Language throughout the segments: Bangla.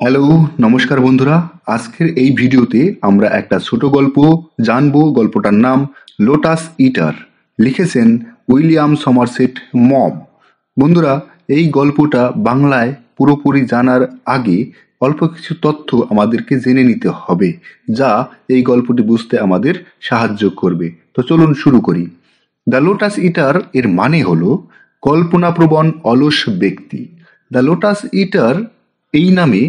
হ্যালো, নমস্কার বন্ধুরা। আজকের এই ভিডিওতে আমরা একটা ছোট গল্প জানবো। গল্পটার নাম লোটাস ইটার। লিখেছেন উইলিয়াম সমারসেট মম। বন্ধুরা, এই গল্পটা বাংলায় পুরোপুরি জানার আগে অল্প কিছু তথ্য আমাদেরকে জেনে নিতে হবে, যা এই গল্পটি বুঝতে আমাদের সাহায্য করবে। তো চলুন শুরু করি। দ্য লোটাস ইটার এর মানে হলো কল্পনাপ্রবণ অলস ব্যক্তি। দ্য লোটাস ইটার এই নামে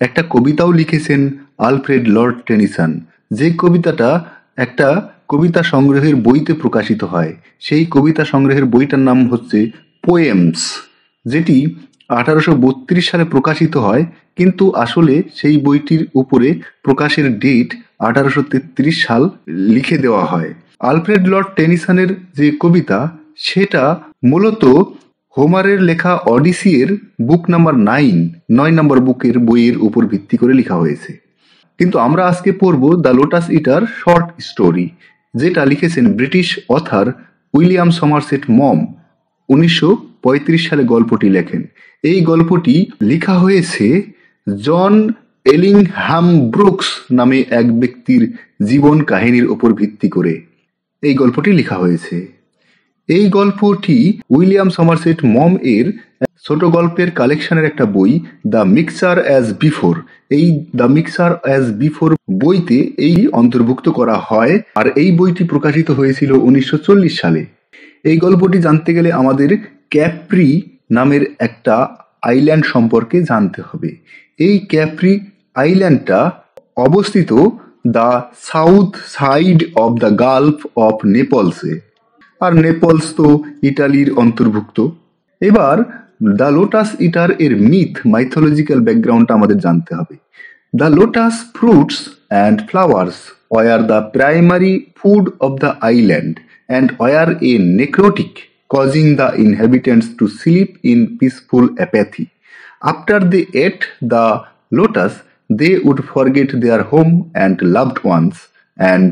একটা কবিতাও লিখেছেন আলফ্রেড লর্ড টেনিসন, যে কবিতাটা একটা কবিতা সংগ্রহের বইতে প্রকাশিত হয়। সেই কবিতা সংগ্রহের বইটার নাম হচ্ছে পোয়েমস, যেটি 1832 সালে প্রকাশিত হয়, কিন্তু আসলে সেই বইটির উপরে প্রকাশের ডেট 1833 সাল লিখে দেওয়া হয়। আলফ্রেড লর্ড টেনিসনের যে কবিতা, সেটা মূলত হোমারের লেখা অডিসি এর বুক নাম্বার 9 নম্বর বুকের বইয়ের উপর ভিত্তি করে লেখা হয়েছে। কিন্তু আমরা আজকে পড়ব the lotus eater short story, যেটা লিখেছেন ব্রিটিশ অথার উইলিয়াম সমারসেট মম। 1935 সালে গল্পটি লেখেন। এই গল্পটি লেখা হয়েছে জন এলিংহ্যাম ব্রুকস নামে এক ব্যক্তির জীবন কাহিনীর উপর ভিত্তি করে এই গল্পটি লেখা হয়েছে। এই গল্পটি উইলিয়াম সমারসেট মম এর ছোট গল্পের কালেকশনের একটা বই, দ্য মিক্সচার অ্যাজ বিফোর। এই দ্য মিক্সচার অ্যাজ বিফোর বইতে এই অন্তর্ভুক্ত করা হয়, আর এই বইটি প্রকাশিত হয়েছিল 1940 সালে। এই গল্পটি জানতে গেলে আমাদের ক্যাপ্রি নামের একটা আইল্যান্ড সম্পর্কে জানতে হবে। এই ক্যাপ্রি আইল্যান্ডটা অবস্থিত the south side of the gulf of নেপলসে, আর নেপলস তো ইটালির অন্তর্ভুক্ত। এবার দ্য লোটাস ইটার এর মাইথোলজিক্যাল ব্যাকগ্রাউন্ডটা আমাদের জানতে হবে। The lotus fruits and flowers were the primary food of the island and were a necrotic, causing the inhabitants to sleep in peaceful apathy. After they ate the lotus, they would forget their home and loved ones and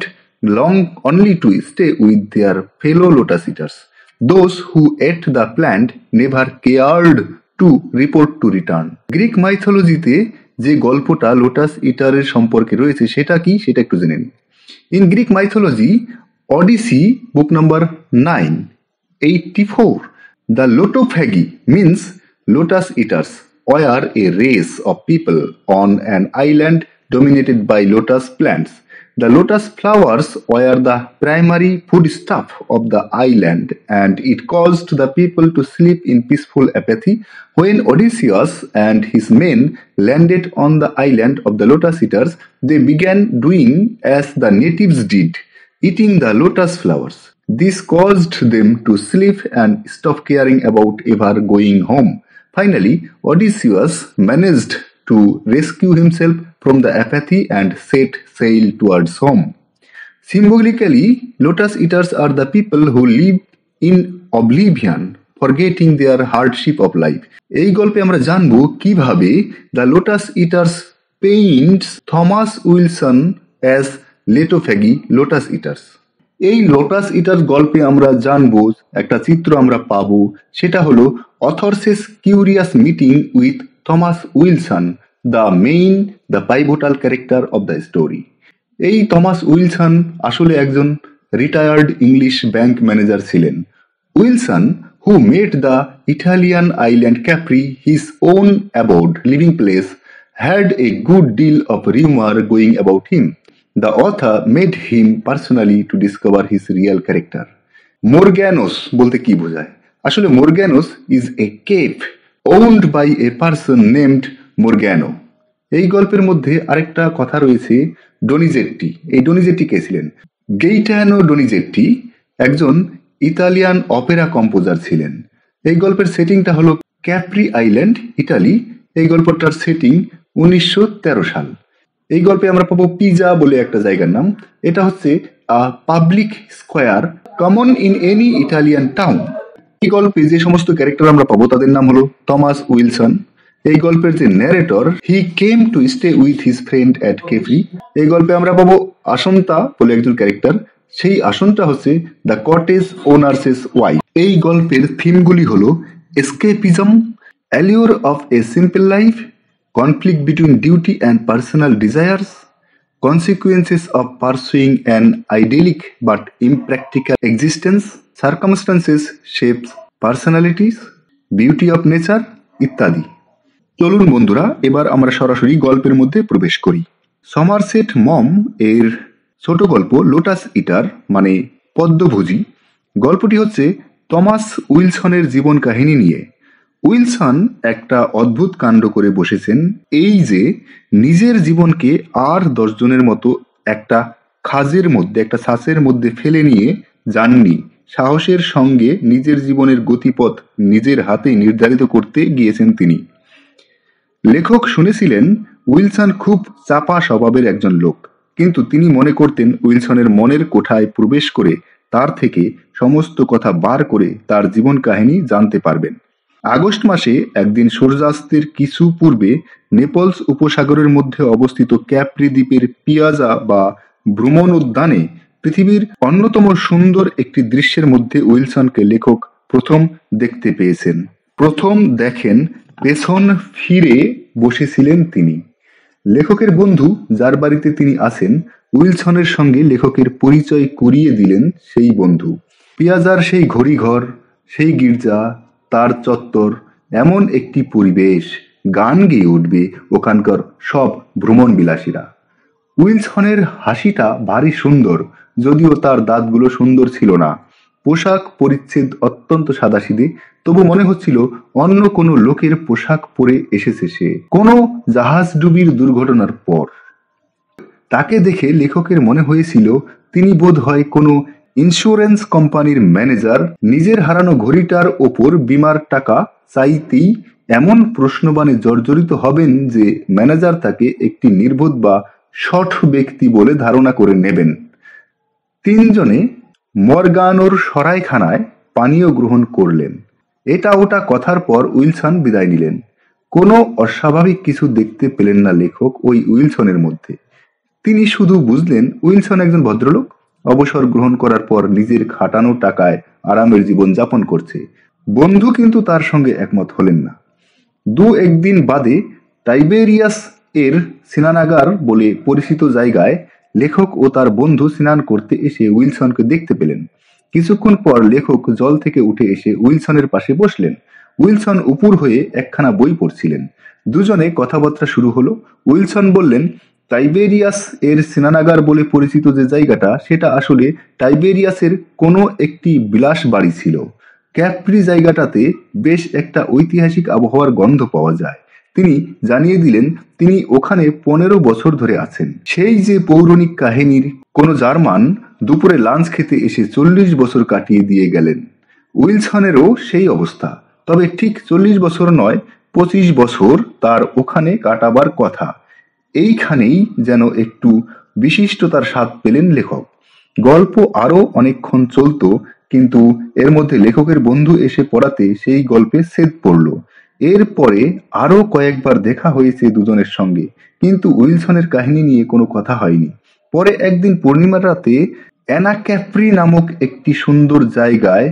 long only to stay with their fellow lotus eaters. Those who ate the plant never cared to report to return. Greek মাইথোলজিতে যে গল্পটা লোটাস ইটারের সম্পর্কে রয়েছে সেটা কি, সেটা একটু জেনে নিন। In Greek mythology, Odyssey book number 9:84, the Lotophagi means lotus eaters were a race of people on an island dominated by lotus plants. The lotus flowers were the primary foodstuff of the island, and it caused the people to sleep in peaceful apathy. When Odysseus and his men landed on the island of the lotus eaters, they began doing as the natives did, eating the lotus flowers. This caused them to sleep and stop caring about ever going home. Finally, Odysseus managed to rescue himself from the apathy and set sail towards home. Symbolically, lotus eaters are the people who live in oblivion, forgetting their hardship of life. এই গল্পে আমরা জানবো কিভাবে the lotus eaters paints Thomas Wilson as lotophagi lotus eaters. এই লোটাস ইটার গল্পে আমরা জানবো, একটা চিত্র আমরা পাবো, সেটা হলো author's curious meeting with Thomas Wilson, the pivotal character of the story. এই থমাস উইলসন আসলে একজন রিটায়ার্ড ইংলিশ ব্যাংক ম্যানেজার ছিলেন। Wilson, who made the Italian island Capri his own abode living place, had a good deal of rumor going about him. The author made him personally to discover his real character. Morganos বলতে কি বোঝায়? আসলে Morganos is a cave owned by a person named Morgano. এই গল্পের মধ্যে আরেকটা কথা রয়েছে, ডোনিজেট্টি। এই ডোনিজেট্টি কে ছিলেন? গেইটানো ডোনিজেট্টি একজন ইতালিয়ান অপেরা কম্পোজার ছিলেন। এই গল্পের সেটিংটা হলো ক্যাপ্রি আইল্যান্ড, ইটালি। এই গল্পটার সেটিং 1913 সাল। এই গল্পে আমরা পাবো পিজা বলে একটা জায়গার নাম। এটা হচ্ছে public square common in any Italian town. এই গল্পে যে সমস্ত ক্যারেক্টার আমরা পাবো তাদের নাম হলো থমাস উইলসন। এই গল্পের যে narrator, he came to stay with his friend at Capri. এই গল্পে আমরা পাবো আসন্তা বলে একজন ক্যারেক্টার। সেই আসনটা হচ্ছে দ্য কটেজ ওনার্সেস ওয়াইফ। এই গল্পের থিমগুলি হলো escapism, allure of a simple life, conflict between duty and personal desires, consequences of pursuing an idyllic but impractical existence, circumstances shapes personalities, beauty of nature ইত্যাদি। চলুন বন্ধুরা, এবার আমরা সরাসরি গল্পের মধ্যে প্রবেশ করি। সমারসেট মম এর ছোট গল্প লোটাস ইটার মানে পদ্মভোজী। গল্পটি হচ্ছে টমাস উইলসনের জীবন কাহিনী নিয়ে। উইলসন একটা অদ্ভুত কাণ্ড করে বসেছেন, এই যে নিজের জীবনকে আর 10 জনের মতো একটা খাজের মধ্যে, একটা ছাঁচের মধ্যে ফেলে নিয়ে যাননি। সাহসের সঙ্গে নিজের জীবনের গতিপথ নিজের হাতে নির্ধারিত করতে গিয়েছেন তিনি। লেখক শুনেছিলেন উইলসন খুব চাপা স্বভাবের একজন লোক, কিন্তু তিনি মনে করতেন উইলসনের মনের কোঠায় প্রবেশ করে তার থেকে সমস্ত কথা বার করে তার জীবন কাহিনী জানতে পারবেন। আগস্ট মাসে একদিন সূর্যাস্তের কিছু পূর্বে নেপলস উপসাগরের মধ্যে অবস্থিত ক্যাপ্রি দ্বীপের পিয়াজা বা ভ্রমণ উদ্যানে পৃথিবীর অন্যতম সুন্দর একটি দৃশ্যের মধ্যে উইলসনকে লেখক প্রথম দেখতে পেয়েছেন। প্রথম দেখেন পেছন ফিরে বসেছিলেন তিনি। লেখকের বন্ধু যার বাড়িতে তিনি আছেন, উইলসনের সঙ্গে লেখকের পরিচয় করিয়ে দিলেন সেই বন্ধু। পিয়াজার সেই ঘড়িঘর, সেই গির্জা, তার চত্বর, এমন একটি পরিবেশ, গান গেয়ে উঠবে ওখানকার সব ভ্রমণ বিলাসীরা। উইলসনের হাসিটা ভারী সুন্দর, যদিও তার দাঁতগুলো সুন্দর ছিল না। পোশাক পরিচ্ছেদ অত্যন্ত সাদাসিধে, তবু মনে হচ্ছিল অন্য কোনো লোকের পোশাক পরে এসেছে সে, কোনো জাহাজডুবির দুর্ঘটনার পর। তাকে দেখে লেখকের মনে হয়েছিল তিনি বোধ হয় কোনো ইন্স্যুরেন্স কোম্পানির ম্যানেজার। নিজের হারানো ঘড়িটার ওপর বীমার টাকা চাইতেই এমন প্রশ্নবাণে জর্জরিত হবেন যে ম্যানেজার তাকে একটি নির্বোধ বা শঠ ব্যক্তি বলে ধারণা করে নেবেন। তিনজনে মরগানোর সরাইখানায় পানীয় গ্রহণ করলেন। এটা ওটা কথার পর উইলসন বিদায় নিলেন। কোনো অস্বাভাবিক কিছু দেখতে পেলেন না লেখক ওই উইলসনের মধ্যে। তিনি শুধু বুঝলেন উইলসন একজন ভদ্রলোক, অবসর গ্রহণ করার পর নিজের খাটানো টাকায় আরামের জীবন যাপন করছে। বন্ধু কিন্তু তার সঙ্গে একমত হলেন না। একদিন বাদে টাইবেরিয়াস এর স্নানাগার বলে পরিচিত জায়গায় লেখক ও তার বন্ধু স্নান করতে এসে উইলসনকে দেখতে পেলেন। কিছুক্ষণ পর লেখক জল থেকে উঠে এসে উইলসনের পাশে বসলেন। উইলসন উপুর হয়ে একখানা বই পড়ছিলেন। দুজনে কথাবার্তা শুরু হলো। উইলসন বললেন, টাইবেরিয়াস এর স্নানাগার বলে পরিচিত যে জায়গাটা, সেটা আসলে টাইবেরিয়াসের কোনো একটি বিলাস বাড়ি ছিল। ক্যাপ্রি জায়গাটাতে বেশ একটা ঐতিহাসিক আবহাওয়ার গন্ধ পাওয়া যায়। তিনি জানিয়ে দিলেন তিনি ওখানে 15 বছর ধরে আছেন। সেই যে পৌরাণিক কাহিনীর কোনো জার্মান দুপুরে লাঞ্চ খেতে এসে 40 বছর কাটিয়ে দিয়ে গেলেন। উইলসনেরও সেই অবস্থা, তবে ঠিক 40 বছর নয়, 25 বছর তার ওখানে কাটাবার কথা। এইখানেই যেন একটু বিশিষ্টতার স্বাদ পেলেন লেখক। গল্প আরো অনেকক্ষণ চলতো, কিন্তু এর মধ্যে লেখকের বন্ধু এসে পড়াতে সেই গল্পে ছেদ পড়ল। এরপরে আরো কয়েকবার দেখা হয়েছে দুজনের সঙ্গে, কিন্তু উইলসনের কাহিনী নিয়ে কোনো কথা হয়নি। পরে একদিন পূর্ণিমার রাতে অ্যানাক্যাপ্রি নামক একটি সুন্দর জায়গায়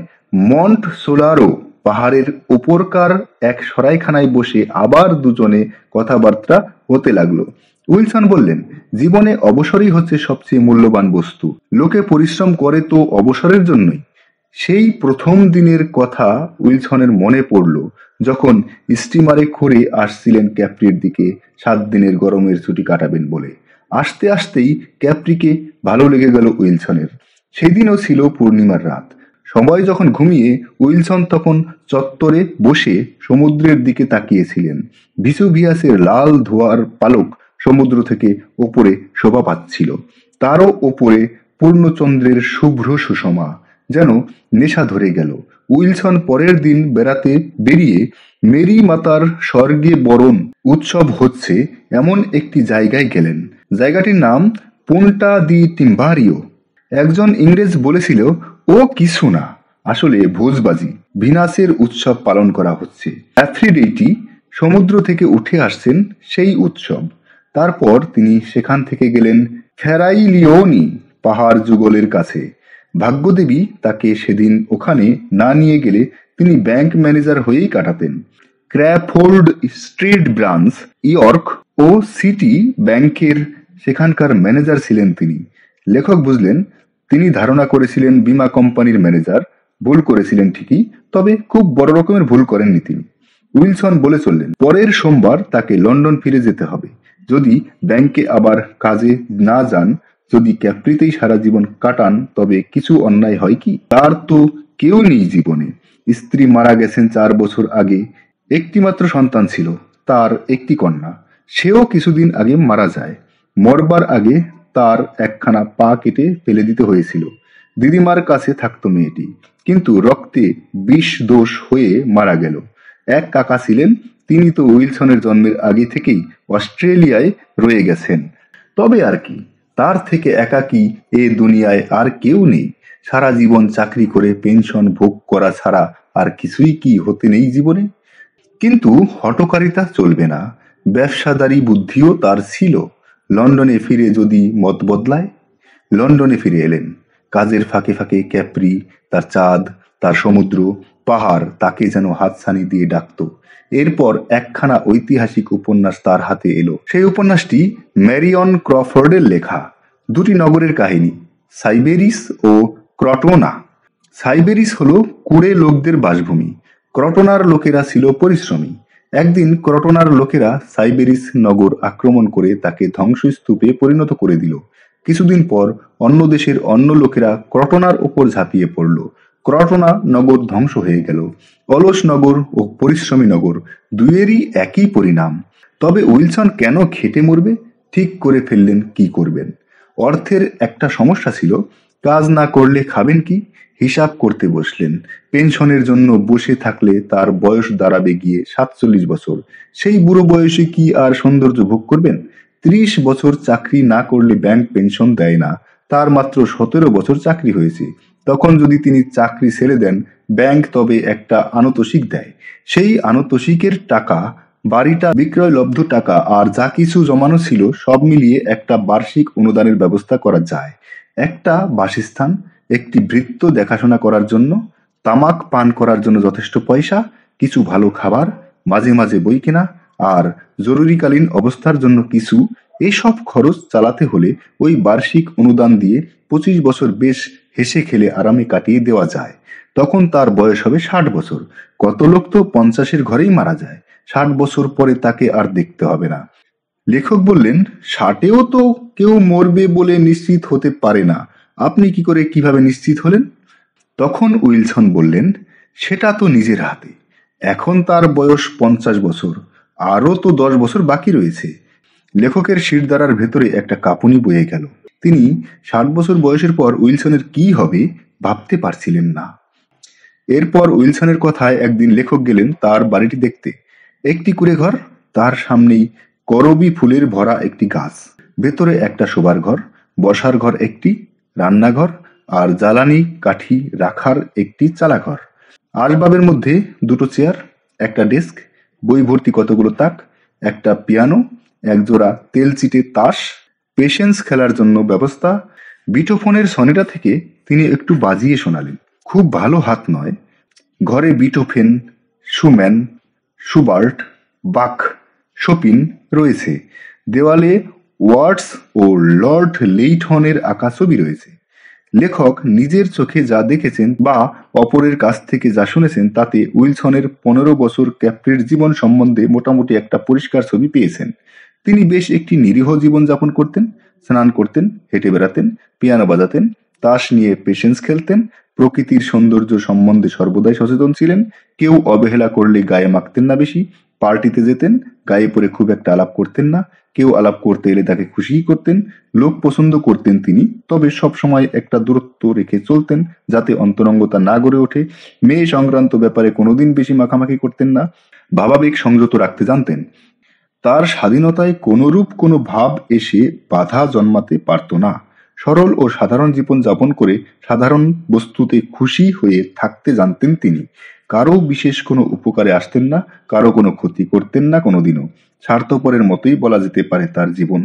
মন্ট সোলারো পাহাড়ের ওপরকার এক সরাইখানায় বসে আবার দুজনে কথাবার্তা হতে লাগলো। উইলসন বললেন, জীবনে অবসরই হচ্ছে সবচেয়ে মূল্যবান বস্তু। লোকে পরিশ্রম করে তো অবসরের জন্যই। সেই প্রথম দিনের কথা উইলসনের মনে পড়ল, যখন স্টিমারে করে আসছিলেন ক্যাপ্রির দিকে 7 দিনের গরমের ছুটি কাটাবেন বলে। আসতে আসতেই ক্যাপ্রিকে ভালো লেগে গেল উইলসনের। সেদিনও ছিল পূর্ণিমার রাত। সবাই যখন ঘুমিয়ে, উইলসন তখন চত্বরে বসে সমুদ্রের দিকে তাকিয়েছিলেন। ভিসুভিয়াসের লাল ধোঁয়ার পালক সমুদ্র থেকে ওপরে শোভা পাচ্ছিল। তারও ওপরে পূর্ণচন্দ্রের শুভ্র সুষমা, যেন নেশা ধরে গেল। উইলসন পরের দিন বেড়াতে বেরিয়ে মেরি মাতার স্বর্গে বরণ উৎসব হচ্ছে এমন একটি জায়গায় গেলেন। জায়গাটির নাম পুন্টা দি টিম্বারিও। একজন ইংরেজ বলেছিল, ও কিছু না, আসলে ভোজবাজি, ভিনাসের উৎসব পালন করা হচ্ছে। অ্যাফ্রিডিটি সমুদ্র থেকে উঠে আসছেন সেই উৎসব। তারপর তিনি সেখান থেকে গেলেন ফেরাইলিওনি পাহাড় যুগলের কাছে। ভাগ্যদেবী তাকে সেদিন ওখানে না নিয়ে গেলে তিনি ব্যাংক ম্যানেজার হয়েই কাটাতেন। ক্র্যাফোর্ড স্ট্রিট ব্রাঞ্চ, ইয়র্ক ও সিটি ব্যাংকের সেখানকার ম্যানেজার ছিলেন তিনি। লেখক বুঝলেন, তিনি ধারণা করেছিলেন বীমা কোম্পানির ম্যানেজার। ভুল করেছিলেন ঠিকই, তবে খুব বড় রকমের ভুল করেননি তিনি। উইলসন বলে চললেন, পরের সোমবার তাকে লন্ডন ফিরে যেতে হবে। যদি ব্যাংকে আবার কাজে না যান, যদি ক্যাপ্রিতেই সারা জীবন কাটান, তবে কিছু অন্যায় হয় কি? তার তো কেউ নেই জীবনে। স্ত্রী মারা গেছেন 4 বছর আগে। একটিমাত্র সন্তান ছিল, তার একটি কন্যা। সেও কিছুদিন আগে মারা যায়। মরবার আগে তার একখানা পা কেটে ফেলে দিতে হয়েছিল। দিদিমার কাছে থাকতো মেয়েটি, কিন্তু রক্তে বিষ দোষ হয়ে মারা গেল। এক কাকা ছিলেন, তিনি তো উইলসনের জন্মের আগে থেকেই অস্ট্রেলিয়ায় রয়ে গেছেন। তবে আর কি, তার থেকে একাকী এ দুনিয়ায় আর কেউ নেই। সারা জীবন চাকরি করে পেনশন ভোগ করা ছাড়া আর কিছুই কি হতে নেই জীবনে? কিন্তু হঠকারিতা চলবে না। ব্যবসাদারি বুদ্ধিও তার ছিল। লন্ডনে ফিরে যদি মত বদলায়। লন্ডনে ফিরে এলেন। কাজের ফাঁকে ফাঁকে ক্যাপ্রি, তার চাঁদ, তার সমুদ্র, পাহাড় তাকে যেন হাতছানি দিয়ে ডাকত। এরপর একখানা ঐতিহাসিক উপন্যাস তার হাতে এলো। সেই উপন্যাসটি ম্যারিয়ন ক্রফোর্ডের লেখা। দুটি নগরের কাহিনী, সাইবেরিস ও ক্রটোনা। সাইবেরিস হলো কুড়ে লোকদের বাসভূমি। ক্রটোনার লোকেরা ছিল পরিশ্রমী। একদিন ক্রটোনার লোকেরা সাইবেরিস নগর আক্রমণ করে তাকে ধ্বংসস্তূপে পরিণত করে দিল। কিছুদিন পর অন্য দেশের অন্য লোকেরা ক্রটোনার ওপর ঝাঁপিয়ে পড়ল। ক্রটোনা নগর ধ্বংস হয়ে গেল। অলস নগর ও পরিশ্রমী নগর, দুয়েরই একই পরিণাম। তবে উইলসন কেন খেটে মরবে? ঠিক করে ফেললেন কি করবেন। অর্থের একটা সমস্যা ছিল। কাজ না করলে খাবেন কি? হিসাব করতে বসলেন। পেনশনের জন্য বসে থাকলে তার বয়স দাঁড়াবে গিয়ে 47 বছর। সেই বুড়ো বয়সে কি আর সৌন্দর্য ভোগ করবেন? 30 বছর চাকরি না করলে ব্যাংক পেনশন দেয় না। তার মাত্র 17 বছর চাকরি হয়েছে। তখন যদি তিনি চাকরি ছেড়ে দেন, ব্যাংক তবে একটা আনুতোষিক দেয়। সেই আনুতোষিকের টাকা, বাড়িটা বিক্রয়লব্ধ টাকা আর যা কিছু জমানো ছিল, সব মিলিয়ে একটা বার্ষিক অনুদানের ব্যবস্থা করা যায়। একটা বাসস্থান, একটি ভৃত্য দেখাশোনা করার জন্য, তামাক পান করার জন্য যথেষ্ট পয়সা, কিছু ভালো খাবার, মাঝে মাঝে বই কেনা, আর জরুরিকালীন অবস্থার জন্য কিছু। এসব খরচ চালাতে হলে ওই বার্ষিক অনুদান দিয়ে 25 বছর বেশ হেসে খেলে আরামে কাটিয়ে দেওয়া যায়। তখন তার বয়স হবে 60 বছর। কত লোক তো 50-এর ঘরেই মারা যায়। 60 বছর পরে তাকে আর দেখতে হবে না। লেখক বললেন, 60-এও তো কেউ মরবে বলে নিশ্চিত হতে পারে না। আপনি কি করে কিভাবে নিশ্চিত হলেন? তখন উইলসন বললেন, সেটা তো নিজের হাতে। এখন তার বয়স 50 বছর, আরও তো 10 বছর বাকি রয়েছে। লেখকের শিরদাঁড়ার ভেতরে একটা কাঁপুনি বয়ে গেল। তিনি 60 বছর বয়সের পর উইলসনের কি হবে ভাবতে পারছিলেন না। এরপর উইলসনের কথায় একদিন লেখক গেলেন তার বাড়িটি দেখতে। একটি কুঁড়ে ঘর, তার সামনেই করবি ফুলের ভরা একটি গাছ, ভেতরে একটা শোবার ঘর, বসার ঘর একটি, রান্নাঘর আর জ্বালানি কাঠি রাখার একটি চালাঘর। আসবাবের মধ্যে দুটো চেয়ার, একটা ডেস্ক, বই ভর্তি কতগুলো তাক, একটা পিয়ানো, একজোড়া তেলচিটে তাস, পেশেন্স খেলার জন্য ব্যবস্থা। বিটোফোনের সনেটা থেকে তিনি একটু বাজিয়ে শোনালেন। খুব ভালো হাত নয়। ঘরে বিটোফেন, শুম্যান, শুবার্ট, বাখ, শোপিন রয়েছে। দেওয়ালে ওয়াটস ও লর্ড লেইটনের আঁকা ছবি রয়েছে। লেখক নিজের চোখে যা দেখেছেন বা অপরের কাছ থেকে যা শুনেছেন, তাতে উইলসনের 15 বছর ক্যাপ্রির জীবন সম্বন্ধে মোটামুটি একটা পরিষ্কার ছবি পেয়েছেন। তিনি বেশ একটি নিরীহ জীবন যাপন করতেন। স্নান করতেন, হেঁটে বেড়াতেন, পিয়ানো বাজাতেন, তাস নিয়ে পেশেন্স খেলতেন, প্রকৃতির সৌন্দর্য সম্বন্ধে সর্বদাই সচেতন ছিলেন। কেউ অবহেলা করলে গায়ে মাখতেন না বেশি। পার্টিতে যেতেন, গায়ে পরে খুব একটা আলাপ করতেন না। কেউ আলাপ করতে এলে তাকে খুশিই করতেন। লোক পছন্দ করতেন তিনি, তবে সব সময় একটা দূরত্ব রেখে চলতেন যাতে অন্তরঙ্গতা না গড়ে ওঠে। মেয়ে সংক্রান্ত ব্যাপারে কোনোদিন বেশি মাখামাখি করতেন না। ভাবাবেগ সংযত রাখতে জানতেন। তার স্বাধীনতায় কোনরূপ কোনো ভাব এসে বাধা জন্মাতে পারত না। সরল ও সাধারণ জীবন যাপন করে সাধারণ বস্তুতে খুশি হয়ে থাকতে জানতেন তিনি। কারো বিশেষ কোনো উপকারে আসতেন না, কারো কোনো ক্ষতি করতেন না কোনোদিনও। স্বার্থপরের মতোই বলা যেতে পারে তার জীবন।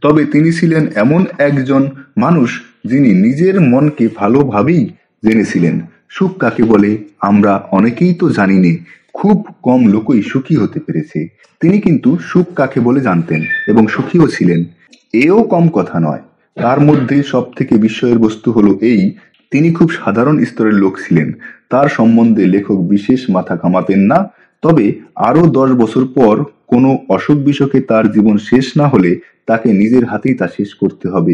তবে তিনি ছিলেন এমন একজন মানুষ যিনি নিজের মনকে ভালোভাবেই জেনেছিলেন। সুখ কাকে বলে আমরা অনেকেই তো জানি নে, খুব কম লোকই সুখী হতে পেরেছে। তিনি কিন্তু সুখ কাকে বলে জানতেন এবং সুখীও ছিলেন। এও কম কথা নয়। তার মধ্যে সব থেকে বিস্ময়ের বস্তু হলো এই, তিনি খুব সাধারণ স্তরের লোক ছিলেন। তার সম্বন্ধে লেখক বিশেষ মাথা ঘামাতেন না। তবে আরো 10 বছর পর কোনো অসুখ বিসুখে তার জীবন শেষ না হলে তাকে নিজের হাতেই তা শেষ করতে হবে,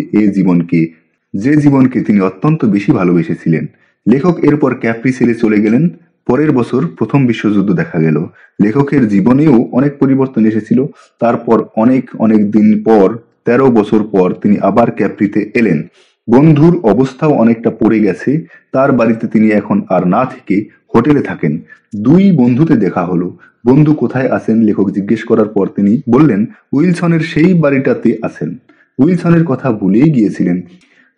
যে জীবনকে তিনি অত্যন্ত বেশি ভালোবেসেছিলেন। লেখক এরপর ক্যাপ্রি ছেড়ে চলে গেলেন। পরের বছর প্রথম বিশ্বযুদ্ধ দেখা গেল। লেখকের জীবনেও অনেক পরিবর্তন এসেছিল। তারপর অনেক অনেক দিন পর, 13 বছর পর তিনি আবার ক্যাপ্রিতে এলেন। বন্ধুর অবস্থাও অনেকটা পড়ে গেছে। তার বাড়িতে তিনি এখন আর না থেকে হোটেলে থাকেন। দুই বন্ধুতে দেখা হলো। বন্ধু কোথায় আছেন লেখক জিজ্ঞেস করার পর তিনি বললেন উইলসনের সেই বাড়িটাতে আছেন। উইলসনের কথা ভুলেই গিয়েছিলেন।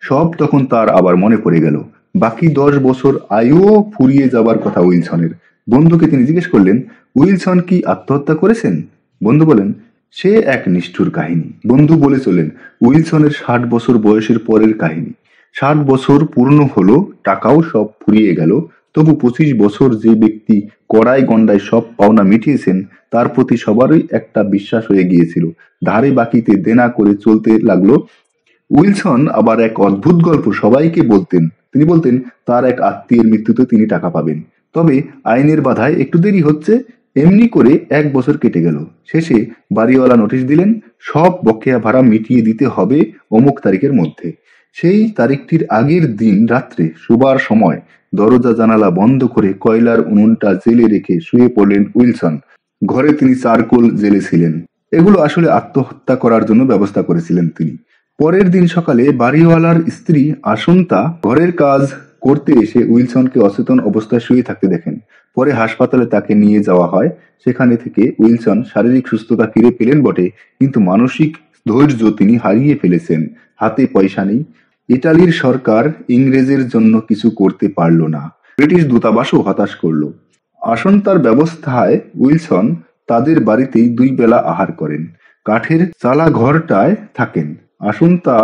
সব তখন তার আবার মনে পড়ে গেল। বাকি 10 বছর আয়ুও ফুরিয়ে যাবার কথা উইলসনের। বন্ধুকে তিনি জিজ্ঞেস করলেন উইলসন কি আত্মহত্যা করেছেন? বন্ধু বলেন সে এক নিষ্ঠুর কাহিনী। বন্ধু বলে চলেন উইলসনের 60 বছর বয়সের পরের কাহিনী। 60 বছর পূর্ণ হলো, টাকাও সব ফুরিয়ে গেল। তবু 25 বছর যে ব্যক্তি কড়াই গন্ডায় সব পাওনা মিটিয়েছেন তার প্রতি সবারই একটা বিশ্বাস হয়ে গিয়েছিল। ধারে বাকিতে দেনা করে চলতে লাগলো। উইলসন আবার এক অদ্ভুত গল্প সবাইকে বলতেন। তিনি বলতেন তার এক আত্মীয়ের মৃত্যুতে তিনি টাকা পাবেন, তবে আইনের বাধায় একটু দেরি হচ্ছে। এমনি করে 1 বছর কেটে গেল। শেষে বাড়িওয়ালা নোটিশ দিলেন সব বকেয়া ভাড়া মিটিয়ে দিতে হবে অমুক তারিখের মধ্যে। সেই তারিখটির আগের দিন রাত্রে শোবার সময় দরজা জানালা বন্ধ করে কয়লার উনুনটা জেলে রেখে শুয়ে পড়লেন উইলসন। ঘরে তিনি চারকোল জ্বেলেছিলেন। এগুলো আসলে আত্মহত্যা করার জন্য ব্যবস্থা করেছিলেন তিনি। পরের দিন সকালে বাড়িওয়ালার স্ত্রী আসন্তা ঘরের কাজ করতে এসে উইলসনকে অচেতন অবস্থায় শুয়ে থাকতে দেখেন। পরে হাসপাতালে তাকে নিয়ে যাওয়া হয়। সেখানে থেকে উইলসন শারীরিক সুস্থতা ফিরে পেলেন বটে, কিন্তু মানসিক ধৈর্য তিনি হারিয়ে ফেলেছেন। হাতে পয়সা নেই। ইটালির সরকার ইংরেজের জন্য কিছু করতে পারল না। ব্রিটিশ দূতাবাসও হতাশ করল। আসন্তার ব্যবস্থায় উইলসন তাদের বাড়িতেই 2 বেলা আহার করেন। কাঠের চালা ঘরটায় থাকেন। আসন্তা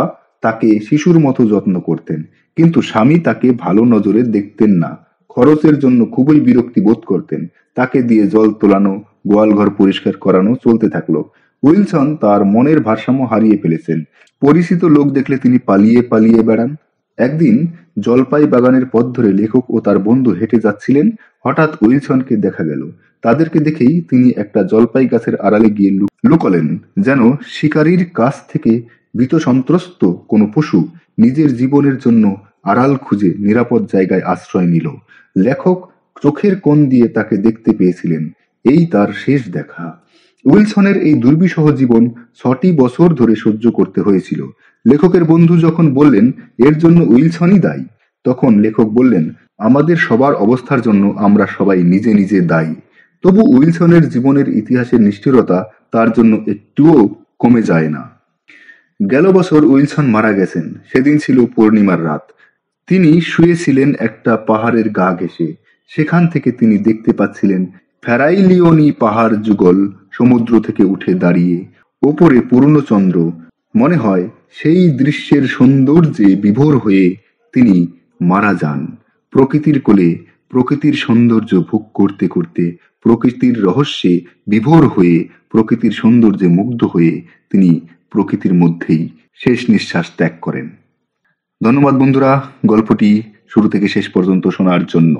তাকে শিশুর মতো যত্ন করতেন, কিন্তু স্বামী তাকে ভালো নজরে দেখতেন না। খরচের জন্য খুবই বিরক্তি বোধ করতেন। তাকে দিয়ে জল তোলানো, গোয়ালঘর পরিষ্কার করানো চলতে থাকলো। উইলসন তার মনের ভারসাম্য হারিয়ে ফেলেছেন। পরিচিত লোক দেখলে তিনি পালিয়ে পালিয়ে বেড়ান। একদিন জলপাই বাগানের পথ ধরে লেখক ও তার বন্ধু হেঁটে যাচ্ছিলেন। হঠাৎ উইলসনকে দেখা গেল। তাদেরকে দেখেই তিনি একটা জলপাই গাছের আড়ালে গিয়ে লুকলেন, যেন শিকারীর কাছ থেকে ভীত সন্ত্রস্ত কোনো পশু নিজের জীবনের জন্য আড়াল খুঁজে নিরাপদ জায়গায় আশ্রয় নিল। লেখক চোখের কোণ দিয়ে তাকে দেখতে পেয়েছিলেন। এই তার শেষ দেখা। উইলসনের এই দুর্বিষহ জীবন 6টি বছর ধরে সহ্য করতে হয়েছিল। লেখকের বন্ধু যখন বললেন এর জন্য উইলসনই দায়ী, তখন লেখক বললেন আমাদের সবার অবস্থার জন্য আমরা সবাই নিজে নিজে দায়ী। তবু উইলসনের জীবনের ইতিহাসের নিষ্ঠুরতা তার জন্য একটুও কমে যায় না। গেল বছর উইলসন মারা গেছেন। সেদিন ছিল পূর্ণিমার রাত। তিনি শুয়েছিলেন একটা পাহাড়ের গা ঘেঁষে। সেখান থেকে তিনি দেখতে পাচ্ছিলেন ফেরাইলিওনি পাহাড় যুগল সমুদ্র থেকে উঠে দাঁড়িয়ে, ওপরে পূর্ণচন্দ্র। মনে হয় সেই দৃশ্যের সৌন্দর্যে বিভোর হয়ে তিনি মারা যান। প্রকৃতির কোলে প্রকৃতির সৌন্দর্য ভোগ করতে করতে, প্রকৃতির রহস্যে বিভোর হয়ে, প্রকৃতির সৌন্দর্যে মুগ্ধ হয়ে তিনি প্রকৃতির মধ্যেই শেষ নিঃশ্বাস ত্যাগ করেন। ধন্যবাদ বন্ধুরা, গল্পটি শুরু থেকে শেষ পর্যন্ত শোনার জন্য।